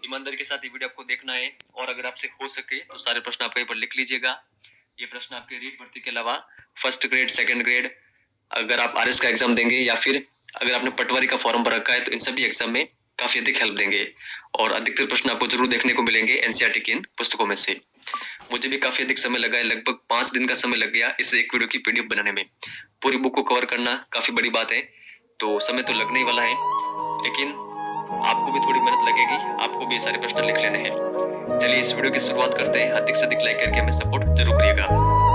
ईमानदारी के साथ ये वीडियो आपको देखना है और अगर आपसे हो सके तो सारे प्रश्न आप कहीं पर लिख लीजिएगा। ये प्रश्न आपके रीट भर्ती के अलावा फर्स्ट ग्रेड, सेकंड ग्रेड, अगर आप आरएस का एग्जाम देंगे या फिर अगर आपने पटवारी का फॉर्म भर रखा है तो इन सभी एग्जाम में काफी अधिक हेल्प देंगे और अधिकतर प्रश्न आपको जरूर देखने को मिलेंगे एनसीईआरटी की इन पुस्तकों में से। मुझे भी काफी अधिक समय लगा है, लगभग 5 दिन का समय लग गया इस एक वीडियो की पीडीएफ बनाने में। पूरी बुक को कवर करना काफी बड़ी बात है, तो समय तो लगने ही वाला है, लेकिन आपको भी थोड़ी मेहनत लगेगी, आपको भी सारे प्रश्न लिख लेने हैं। चलिए इस वीडियो की शुरुआत करते हैं। अधिक से अधिक लाइक करके हमें सपोर्ट जरूर करिएगा।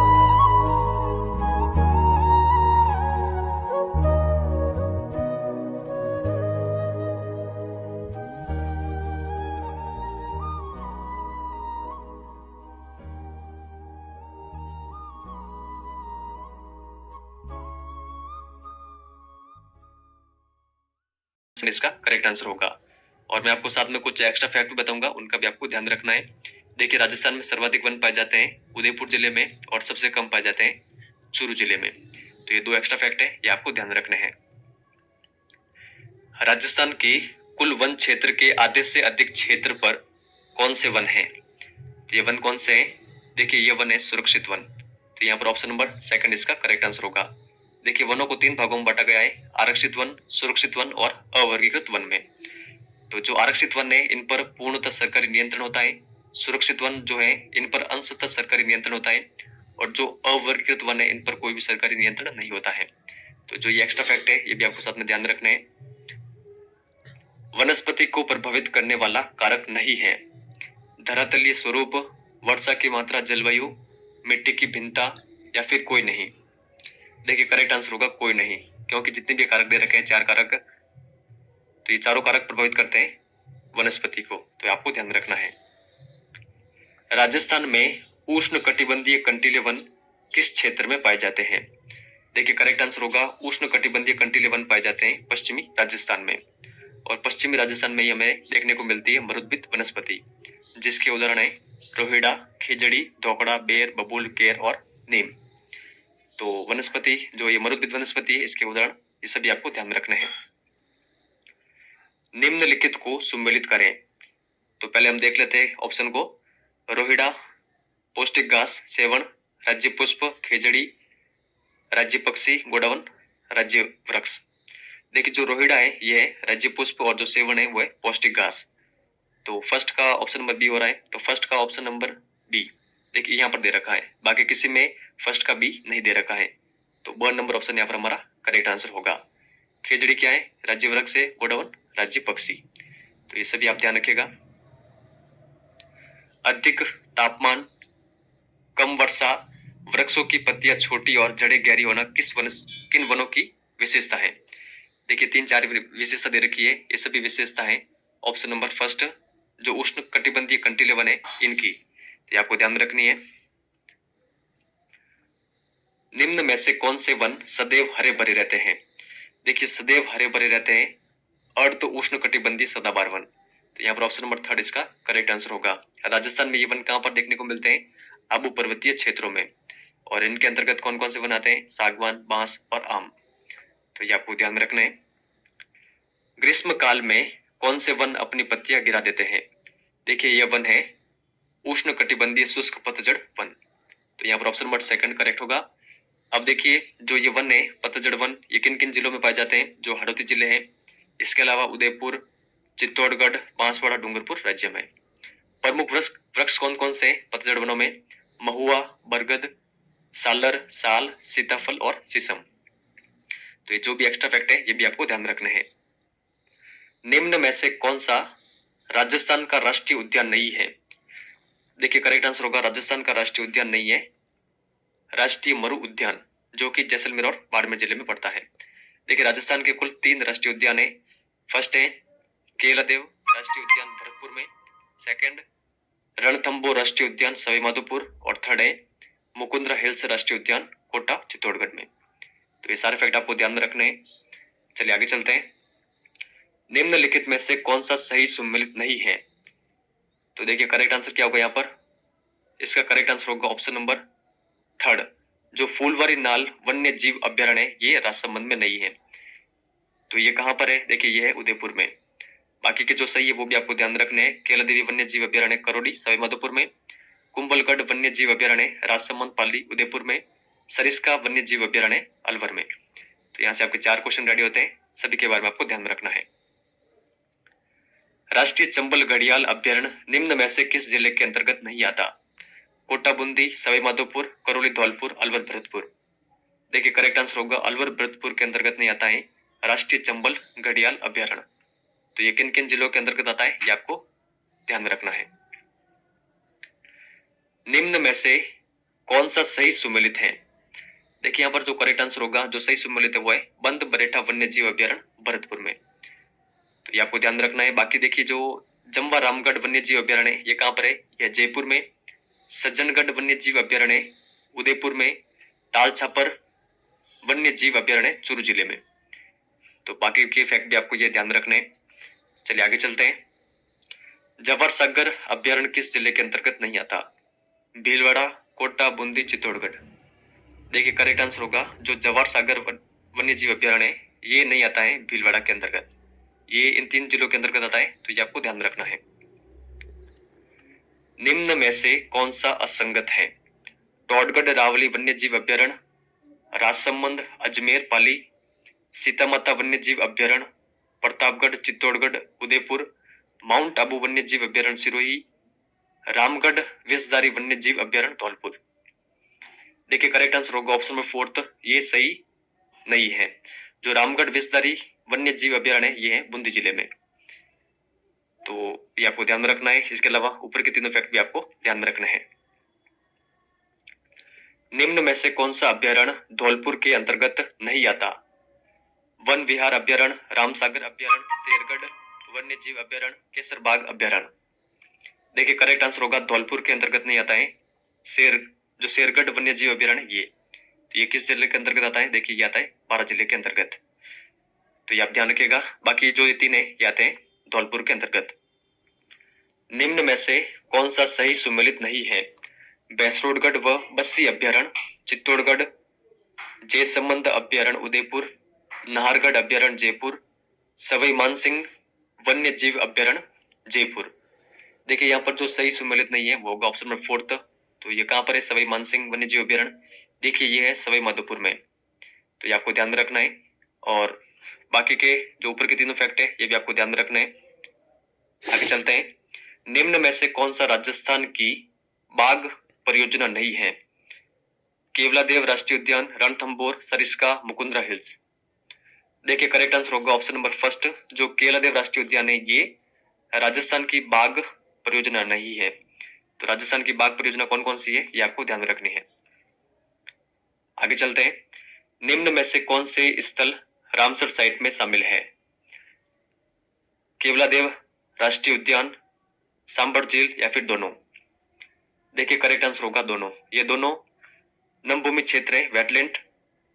इसका करेक्ट आंसर होगा और मैं आपको साथ में कुछ एक्स्ट्रा फैक्ट भी बताऊंगा, उनका भी आपको ध्यान रखना है। देखिए, राजस्थान में सर्वाधिक वन पाए जाते हैं उदयपुर जिले में और सबसे कम पाए जाते हैं चूरू जिले में। तो ये 2 एक्स्ट्रा फैक्ट है, ये आपको ध्यान रखने हैं। राजस्थान के कुल वन क्षेत्र के आधे से अधिक क्षेत्र पर कौन से वन है? तो ये वन कौन से हैं? देखिए, ये वन है सुरक्षित वन। तो यहाँ पर ऑप्शन नंबर सेकंड इसका करेक्ट आंसर होगा। देखिए, वनों को 3 भागों में बांटा गया है, आरक्षित वन, सुरक्षित वन और अवर्गीकृत वन में। तो जो आरक्षित वन है इन पर पूर्णतः सरकारी नियंत्रण होता है, सुरक्षित वन जो है इन पर अंशतः सरकारी नियंत्रण होता है और जो अवर्गीकृत वन है इन पर कोई भी सरकारी नियंत्रण नहीं होता है। तो जो ये एक्स्ट्रा फैक्ट है ये भी आपको साथ में ध्यान रखना है। वनस्पति को प्रभावित करने वाला कारक नहीं है। धरातलीय स्वरूप, वर्षा की मात्रा, जलवायु, मिट्टी की भिन्नता या फिर कोई नहीं। देखिए, करेक्ट आंसर होगा कोई नहीं, क्योंकि जितने भी कारक दे रखे हैं 4 कारक, तो ये चारों कारक प्रभावित करते हैं वनस्पति को, तो आपको ध्यान रखना है। राजस्थान में उष्ण कटिबंधीय कंटीले वन किस क्षेत्र में पाए जाते हैं? देखिए, करेक्ट आंसर होगा उष्ण कटिबंधीय कंटीले वन पाए जाते हैं पश्चिमी राजस्थान में और पश्चिमी राजस्थान में हमें देखने को मिलती है मरुद्भिद वनस्पति, जिसके उदाहरण है रोहिड़ा, खिजड़ी, धोकड़ा, बेर, बबूल, केर और नीम। तो वनस्पति जो ये मरुद्भिद वनस्पति है इसके उदाहरण ये सभी आपको ध्यान रखने हैं। निम्नलिखित को सुमेलित करें। तो पहले हम देख लेते हैं ऑप्शन को। रोहिड़ा पौष्टिक घास, सेवण, राज्य पुष्प, खेजड़ी, राज्य पक्षी, गोडावन, राज्य वृक्ष। देखिए, जो रोहिड़ा है ये है राज्य पुष्प और जो सेवण है वो है पौष्टिक घास। तो फर्स्ट का ऑप्शन नंबर बी हो रहा है, तो फर्स्ट का ऑप्शन नंबर बी देखिए यहाँ पर दे रखा है, बाकी किसी में फर्स्ट का बी नहीं दे रखा है, तो 1 नंबर ऑप्शन यहाँ पर हमारा करेक्ट आंसर होगा। खेजड़ी क्या है? राज्य वृक्ष है, गोडावन राज्य पक्षी। तो ये सभी आप ध्यान रखिएगा। अधिक तापमान, कम वर्षा, वृक्षों की पत्तियां छोटी और जड़ें गहरी होना किन वनों की विशेषता है? देखिए, 3-4 विशेषता दे रखी है, ये सभी विशेषता है ऑप्शन नंबर फर्स्ट जो उष्ण कटिबंधीय कंटीले वन है इनकी, ये आपको ध्यान रखनी है। निम्न में से कौन से वन सदैव हरे भरे रहते हैं? देखिए, सदैव हरे भरे रहते हैं अर्ध उष्ण कटिबंधीय सदाबहार वन, तो यहाँ पर ऑप्शन नंबर 3 इसका करेक्ट आंसर होगा। राजस्थान में ये वन कहां पर देखने को मिलते हैं? आबू पर्वतीय क्षेत्रों में, और इनके अंतर्गत कौन कौन से वन आते हैं? सागवान, बांस और आम। तो ये आपको ध्यान रखना है। ग्रीष्म काल में कौन से वन अपनी पत्तियां गिरा देते हैं? देखिए, यह वन है उष्ण कटिबंधीय शुष्क पतझड़ वन, तो यहाँ पर ऑप्शन नंबर 2 करेक्ट होगा। अब देखिए, जो ये वन है पतझड़ वन, ये किन किन जिलों में पाए जाते हैं? जो हड़ौती जिले हैं, इसके अलावा उदयपुर, चित्तौड़गढ़, बांसवाड़ा, डूंगरपुर राज्य में। प्रमुख वृक्ष कौन कौन से पतझड़ वनों में? महुआ, बरगद, सालर, साल, सीताफल और शीशम। तो ये जो भी एक्स्ट्रा फैक्ट है ये भी आपको ध्यान रखने हैं। निम्न में से कौन सा राजस्थान का राष्ट्रीय उद्यान नहीं है? देखिए, करेक्ट आंसर होगा राजस्थान का राष्ट्रीय उद्यान नहीं है राष्ट्रीय मरु उद्यान, जो कि जैसलमेर और बाड़मेर जिले में पड़ता है। देखिए, राजस्थान के कुल 3 राष्ट्रीय उद्यान है। फर्स्ट है केलादेव राष्ट्रीय उद्यान भरतपुर में, सेकंड रणथंबोर राष्ट्रीय उद्यान सवाई माधोपुर और थर्ड है मुकुंदरा हिल्स राष्ट्रीय उद्यान कोटा चित्तौड़गढ़ में। तो ये सारे फैक्ट आपको ध्यान में रखने हैं। चलिए आगे चलते हैं। निम्नलिखित में से कौन सा सही सुमेलित नहीं है? तो देखिए, करेक्ट आंसर क्या होगा यहाँ पर? इसका करेक्ट आंसर होगा ऑप्शन नंबर 3 जो फूलवारी नाल वन्य जीव अभ्यारण्य है ये राजसमंद में नहीं है। तो ये कहां पर है? देखिए, ये है उदयपुर में। बाकी के जो सही है वो भी आपको ध्यान रखने हैं। केला देवी वन्य जीव अभ्यारण्य करौली सवाईमाधोपुर में, कुंभलगढ़ वन्य जीव अभ्यारण्य राजसमंद पाली उदयपुर में, सरिस्का वन्य जीव अभ्यारण्य अलवर में। तो यहाँ से आपके 4 क्वेश्चन रेडी होते हैं, सभी के बारे में आपको ध्यान रखना है। राष्ट्रीय चंबल घड़ियाल अभ्यारण्य निम्न में से किस जिले के अंतर्गत नहीं आता? कोटा बूंदी, सवाईमाधोपुर, करौली धौलपुर, अलवर भरतपुर। देखिए करेक्ट आंसर होगा अलवर भरतपुर के अंतर्गत नहीं आता है राष्ट्रीय चंबल घड़ियाल अभ्यारण्य। तो ये किन किन जिलों के अंतर्गत आता है ये आपको ध्यान रखना है। निम्न में से कौन सा सही सुमेलित है? देखिए यहाँ पर जो करेक्ट आंसर होगा, जो सही सुमेलित है वो है बंद बरेठा वन्य जीव अभ्यारण्य भरतपुर में। तो ये आपको ध्यान रखना है। बाकी देखिए जो जम्वा रामगढ़ वन्य जीव अभ्यारण्य ये कहाँ पर है? यह जयपुर में। सज्जनगढ़ वन्य जीव अभ्यारण्य उदयपुर में। ताल छापर वन्य जीव अभ्यारण्य चूरू जिले में। तो बाकी के फैक्ट भी आपको ये ध्यान रखने हैं। चलिए आगे चलते हैं। जवाहर सागर अभ्यारण्य किस जिले के अंतर्गत नहीं आता? भीलवाड़ा, कोटा, बूंदी, चित्तौड़गढ़। देखिए करेक्ट आंसर होगा जो जवाहर सागर वन्य जीव अभ्यारण्य ये नहीं आता है भीलवाड़ा के अंतर्गत, ये इन 3 जिलों के अंतर्गत आता है। तो ये आपको ध्यान रखना है। निम्न में से कौन सा असंगत है? टोडगढ़ रावली वन्य जीव अभ्यारण्य, राजसमंद, अजमेर, पाली, सीतामाता वन्य जीव अभ्यारण्य, प्रतापगढ़, चित्तौड़गढ़, उदयपुर, माउंट आबू वन्य जीव अभ्यारण्य सिरोही, रामगढ़ विषधारी वन्य जीव अभ्यारण्य धौलपुर। देखिए करेक्ट आंसर होगा ऑप्शन नंबर 4, ये सही नहीं है। जो रामगढ़ विषधारी वन्य जीव अभ्यारण्य ये है बूंदी जिले में। तो ये आपको ध्यान रखना है। इसके अलावा ऊपर के तीनों फैक्ट भी आपको ध्यान रखना है। निम्न में से कौन सा अभ्यारण्य धौलपुर के अंतर्गत नहीं आता? वन विहार अभ्यारण्य, रामसागर अभ्यारण्य, शेरगढ़ वन्य जीव अभ्यारण्य, केसरबाग अभ्यारण्य। देखिए करेक्ट आंसर होगा धौलपुर के अंतर्गत नहीं आता है जो शेरगढ़ वन्य जीव अभ्यारण्य ये किस जिले के अंतर्गत आता है? देखिए ये आता है बारां जिले के अंतर्गत। तो ये आप ध्यान रखिएगा। बाकी जो ये 3 है ये आते हैं धौलपुर के अंतर्गत। निम्न में से कौन सा सही सुमेलित नहीं है? बैसरोडगढ़ व बस्सी अभ्यारण्य चित्तौड़गढ़, जयसमंद अभ्यारण्य उदयपुर, नाहरगढ़ अभ्यारण्य जयपुर, सवाई मानसिंह वन्य जीव अभ्यारण्य जयपुर। देखिए यहाँ पर जो सही सुमेलित नहीं है वो होगा ऑप्शन नंबर 4। तो ये कहाँ पर है? सवाई मानसिंह वन्य जीव अभ्यारण्य। देखिए ये है सवाईमाधोपुर में। तो ये आपको ध्यान रखना है। और बाकी के जो ऊपर के तीनों फैक्ट है ये भी आपको ध्यान रखना है। आगे चलते हैं। निम्न में से कौन सा राजस्थान की बाघ परियोजना नहीं है? केवलादेव राष्ट्रीय उद्यान, रणथंभौर, सरिस्का, मुकुंदरा हिल्स। देखिए करेक्ट आंसर होगा ऑप्शन नंबर 1, जो केवलादेव राष्ट्रीय उद्यान है ये राजस्थान की बाघ परियोजना नहीं है। तो राजस्थान की बाघ परियोजना कौन कौन सी है ये आपको ध्यान रखनी है। आगे चलते हैं। निम्न में से कौन से स्थल रामसर साइट में शामिल है? केवलादेव राष्ट्रीय उद्यान, सांबर झील या फिर दोनों? देखिए करेक्ट आंसर होगा दोनों। ये दोनों नमभूमि क्षेत्र है, वेटलैंड,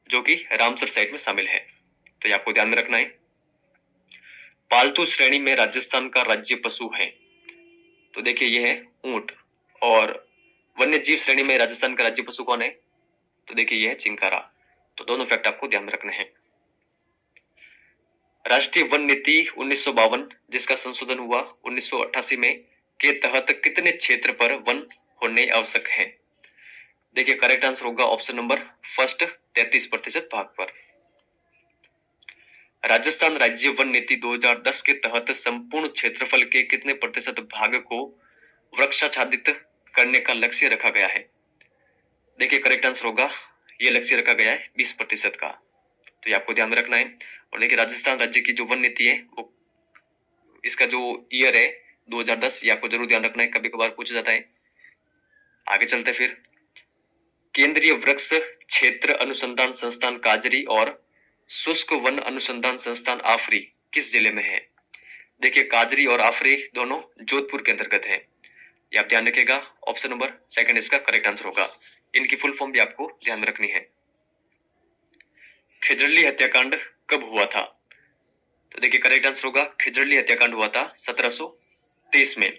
जो कि रामसर साइट में शामिल है। तो ये आपको ध्यान में रखना है। पालतू श्रेणी में राजस्थान का राज्य पशु है। तो देखिए ये है ऊंट। और वन्य जीव श्रेणी में राजस्थान का राज्य पशु कौन है? तो देखिए ये है चिंकारा। तो दोनों फैक्ट आपको ध्यान रखने हैं। राष्ट्रीय वन नीति 1952 जिसका संशोधन हुआ 1988 में के तहत कितने क्षेत्र पर वन होने आवश्यक है? देखिए करेक्ट आंसर होगा ऑप्शन नंबर 1, 33% भाग पर। राजस्थान राज्य वन नीति 2010 के तहत संपूर्ण क्षेत्रफल के कितने प्रतिशत भाग को वृक्षाच्छादित करने का लक्ष्य रखा गया है? देखिए करेक्ट आंसर होगा ये लक्ष्य रखा गया है 20% का। तो ये आपको ध्यान रखना है। और देखिए राजस्थान राज्य की जो वन नीति है वो इसका जो ईयर है 2010, ये आपको जरूर ध्यान रखना है, कभी कभार पूछा जाता है। आगे चलते फिर। केंद्रीय वृक्ष क्षेत्र अनुसंधान संस्थान काजरी और शुष्क वन अनुसंधान संस्थान आफरी किस जिले में है? देखिए काजरी और आफरी दोनों जोधपुर के अंतर्गत है। ये आप ध्यान रखिएगा। ऑप्शन नंबर 2 इसका करेक्ट आंसर होगा। इनकी फुल फॉर्म भी आपको ध्यान रखनी है। खिजड़ली हत्याकांड कब हुआ था? तो देखिए करेक्ट आंसर होगा खिजड़ली हत्याकांड हुआ था 1723 में।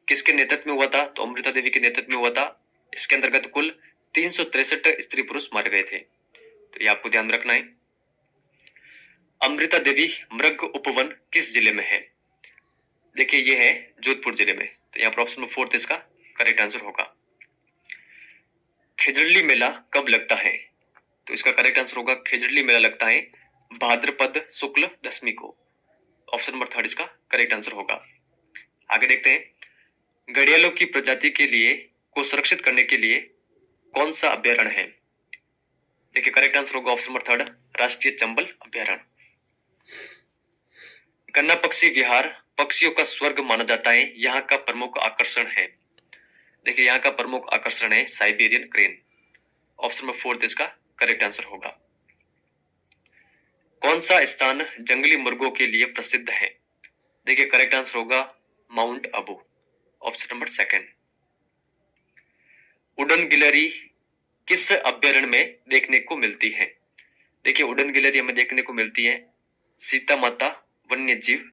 किसके नेतृत्व में हुआ था? तो अमृता देवी के नेतृत्व में हुआ था। इसके अंतर्गत कुल 363 स्त्री पुरुष मारे गए थे। तो ये आपको ध्यान रखना है। अमृता देवी मृग उपवन किस जिले में है? देखिए ये है जोधपुर जिले में, तो यहाँ पर ऑप्शन नंबर 4 इसका करेक्ट आंसर होगा। खिजड़ली मेला कब लगता है? तो इसका करेक्ट आंसर होगा खिजड़ली मेला लगता है भाद्रपद शुक्ल दशमी को। ऑप्शन नंबर 3 इसका करेक्ट आंसर होगा। आगे देखते हैं, घड़ियालों की प्रजाति के लिए को सुरक्षित करने के लिए कौन सा अभ्यारण्य है? देखिए करेक्ट आंसर होगा ऑप्शन नंबर 3 राष्ट्रीय चंबल अभ्यारण्य। गन्ना पक्षी विहार पक्षियों का स्वर्ग माना जाता है, यहाँ का प्रमुख आकर्षण है। देखिए यहाँ का प्रमुख आकर्षण है साइबेरियन क्रेन। ऑप्शन नंबर 4 इसका करेक्ट आंसर होगा। कौन सा स्थान जंगली मुर्गों के लिए प्रसिद्ध है? देखिए करेक्ट आंसर होगा माउंट अबू। Option number 2। उड़न गिलहरी किस अभ्यारण्य में देखने को मिलती है? देखिए उड़न गिलहरी हमें देखने को मिलती है सीता माता वन्य जीव